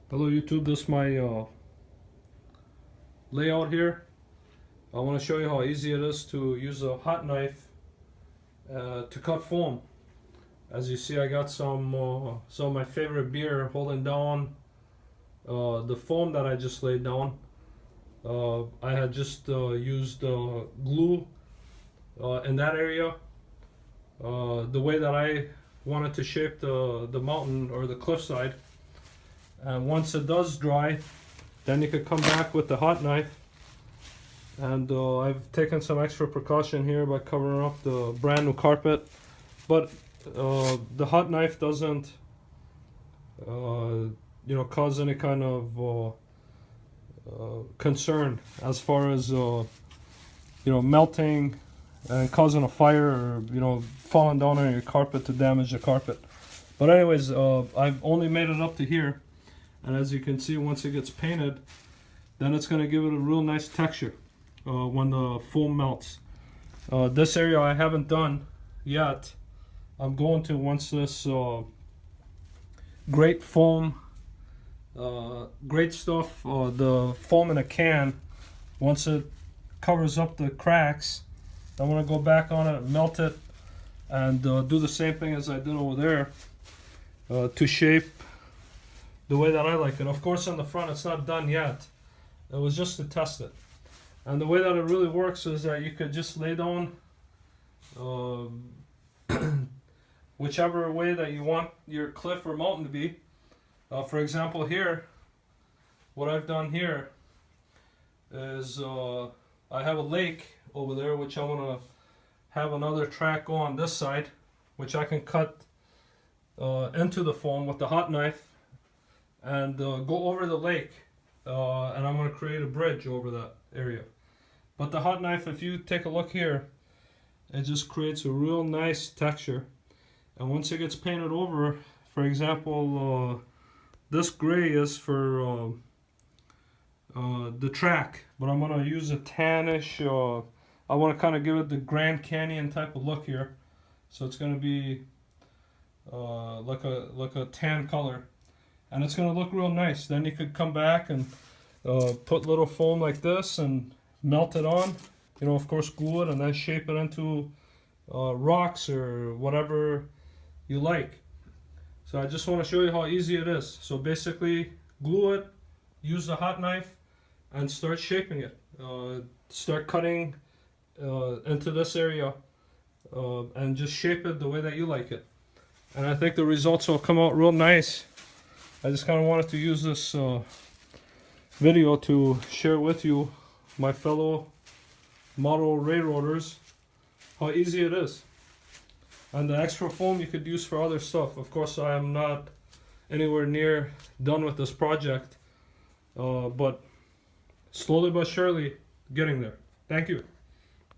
Hello YouTube, this is my layout here. I want to show you how easy it is to use a hot knife to cut foam. As you see, I got some of my favorite beer holding down the foam that I just laid down. I had just used glue in that area, the way that I wanted to shape the mountain or the cliffside. And once it does dry, then you could come back with the hot knife. And I've taken some extra precaution here by covering up the brand new carpet. But the hot knife doesn't cause any kind of concern as far as melting and causing a fire, or falling down on your carpet to damage the carpet. But anyways, I've only made it up to here. And as you can see, once it gets painted, then it's going to give it a real nice texture when the foam melts. This area I haven't done yet. I'm going to, once this great foam, great stuff, the foam in a can, once it covers up the cracks, I want to go back on it and melt it and do the same thing as I did over there to shape the way that I like it. Of course, on the front it's not done yet. It was just to test it. And the way that it really works is that you could just lay down whichever way that you want your cliff or mountain to be. For example, here, what I've done here is I have a lake over there, which I want to have another track on this side, which I can cut into the foam with the hot knife and go over the lake, and I'm going to create a bridge over that area. But the hot knife, if you take a look here, it just creates a real nice texture. And once it gets painted over, for example, this gray is for the track, but I'm going to use a tannish, I want to kind of give it the Grand Canyon type of look here. So it's going to be like a tan color. And it's going to look real nice. Then you could come back and put little foam like this and melt it on. Of course, glue it and then shape it into rocks or whatever you like. So I just want to show you how easy it is. So basically, glue it, use the hot knife, and start shaping it. Start cutting into this area and just shape it the way that you like it. And I think the results will come out real nice. I just kind of wanted to use this video to share with you, my fellow model railroaders, how easy it is. And the extra foam you could use for other stuff. Of course, I am not anywhere near done with this project, but slowly but surely getting there. Thank you.